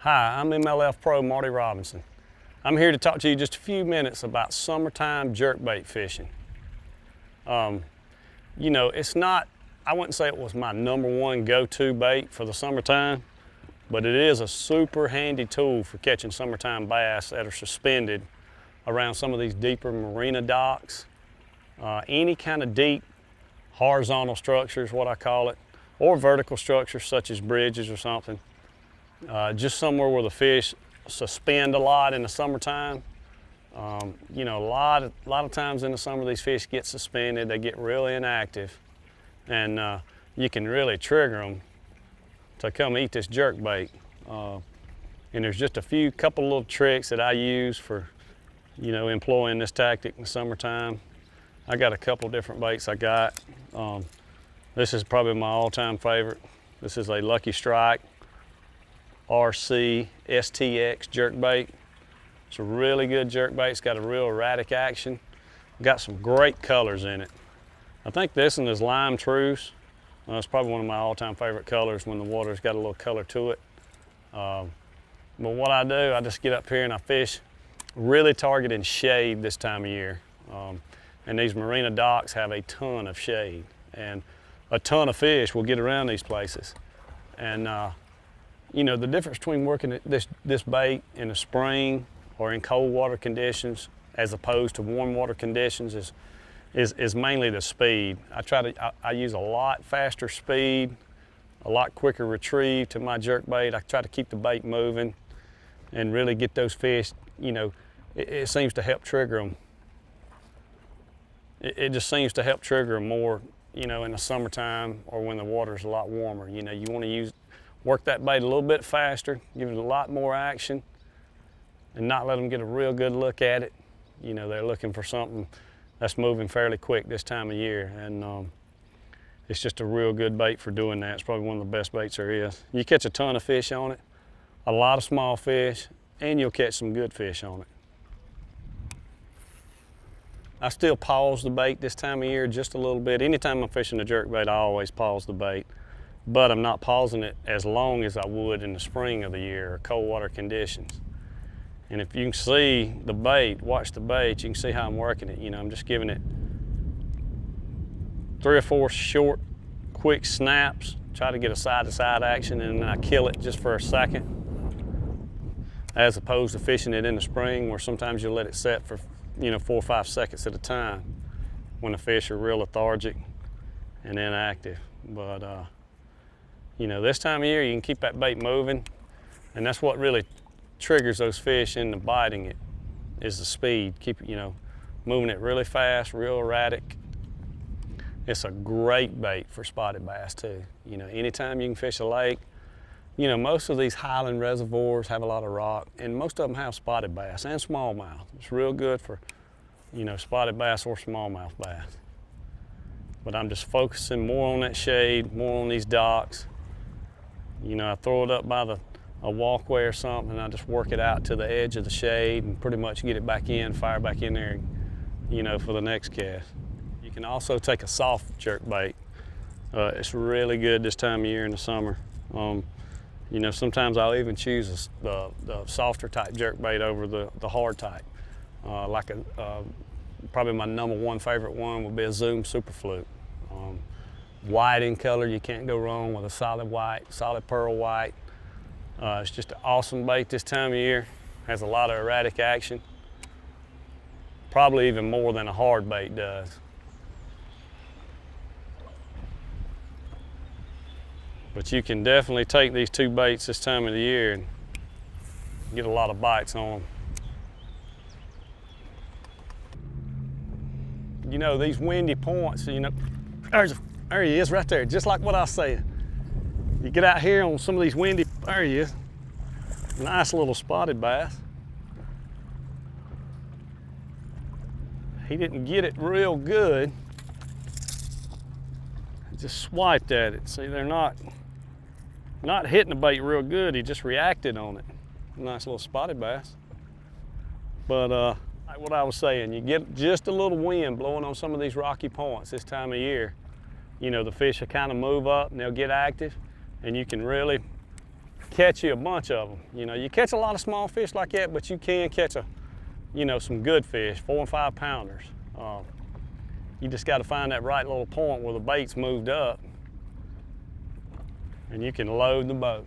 Hi, I'm MLF Pro Marty Robinson. I'm here to talk to you just a few minutes about summertime jerkbait fishing. You know, it's not, I wouldn't say it was my #1 go-to bait for the summertime, but it is a super handy tool for catching summertime bass that are suspended around some of these deeper marina docks. Any kind of deep horizontal structures, what I call it, or vertical structures such as bridges or something. Just somewhere where the fish suspend a lot in the summertime. You know, a lot of times in the summer these fish get suspended, they get really inactive, and you can really trigger them to come eat this jerkbait. And there's just a couple little tricks that I use for, you know, employing this tactic in the summertime. I got a couple different baits I got. This is probably my all-time favorite. This is a Lucky Strike RC STX jerkbait. It's a really good jerkbait. It's got a real erratic action. Got some great colors in it. I think this one is Lime Truce. It's probably one of my all-time favorite colors when the water's got a little color to it. But what I do, I just get up here and I fish really targeting shade this time of year. And these marina docks have a ton of shade, and a ton of fish will get around these places. And you know, the difference between working this bait in the spring or in cold water conditions as opposed to warm water conditions is mainly the speed. I use a lot faster speed, a lot quicker retrieve to my jerkbait. I try to keep the bait moving and really get those fish, you know, it seems to help trigger them. It just seems to help trigger them more, you know, in the summertime or when the water's a lot warmer. You know, you want to work that bait a little bit faster, give it a lot more action, and not let them get a real good look at it. You know, they're looking for something that's moving fairly quick this time of year, and it's just a real good bait for doing that. It's probably one of the best baits there is. You catch a ton of fish on it, a lot of small fish, and you'll catch some good fish on it. I still pause the bait this time of year just a little bit. Anytime I'm fishing a jerkbait, I always pause the bait, but I'm not pausing it as long as I would in the spring of the year or cold water conditions. And if you can see the bait, watch the bait, you can see how I'm working it. You know, I'm just giving it 3 or 4 short, quick snaps, try to get a side-to-side action, and then I kill it just for a second, as opposed to fishing it in the spring where sometimes you'll let it set for, you know, 4 or 5 seconds at a time when the fish are real lethargic and inactive. But you know, this time of year you can keep that bait moving, and that's what really triggers those fish into biting it, is the speed. Keep it, you know, moving it really fast, real erratic. It's a great bait for spotted bass too. You know, anytime you can fish a lake, you know, most of these highland reservoirs have a lot of rock, and most of them have spotted bass and smallmouth. It's real good for, you know, spotted bass or smallmouth bass. But I'm just focusing more on that shade, more on these docks. You know, I throw it up by a walkway or something, and I just work it out to the edge of the shade and pretty much get it back in, fire back in there, you know, for the next cast. You can also take a soft jerkbait. It's really good this time of year in the summer. You know, sometimes I'll even choose the softer type jerkbait over the hard type. Like probably my #1 favorite one would be a Zoom Super Fluke. White in color, you can't go wrong with a solid white, solid pearl white. It's just an awesome bait this time of year. Has a lot of erratic action. Probably even more than a hard bait does. But you can definitely take these 2 baits this time of the year and get a lot of bites on them. You know, these windy points, you know, there he is right there, just like what I was saying. You get out here on some of these windy, there he is. Nice little spotted bass. He didn't get it real good. I just swiped at it. See, they're not hitting the bait real good. He just reacted on it. Nice little spotted bass. But like what I was saying, you get just a little wind blowing on some of these rocky points this time of year. You know, the fish will kind of move up and they'll get active, and you can really catch you a bunch of them. You know, you catch a lot of small fish like that, but you can catch some good fish, 4 and 5 pounders. You just got to find that right little point where the bait's moved up, and you can load the boat.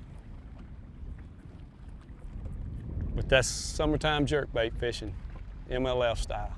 But that's summertime jerkbait fishing, MLF style.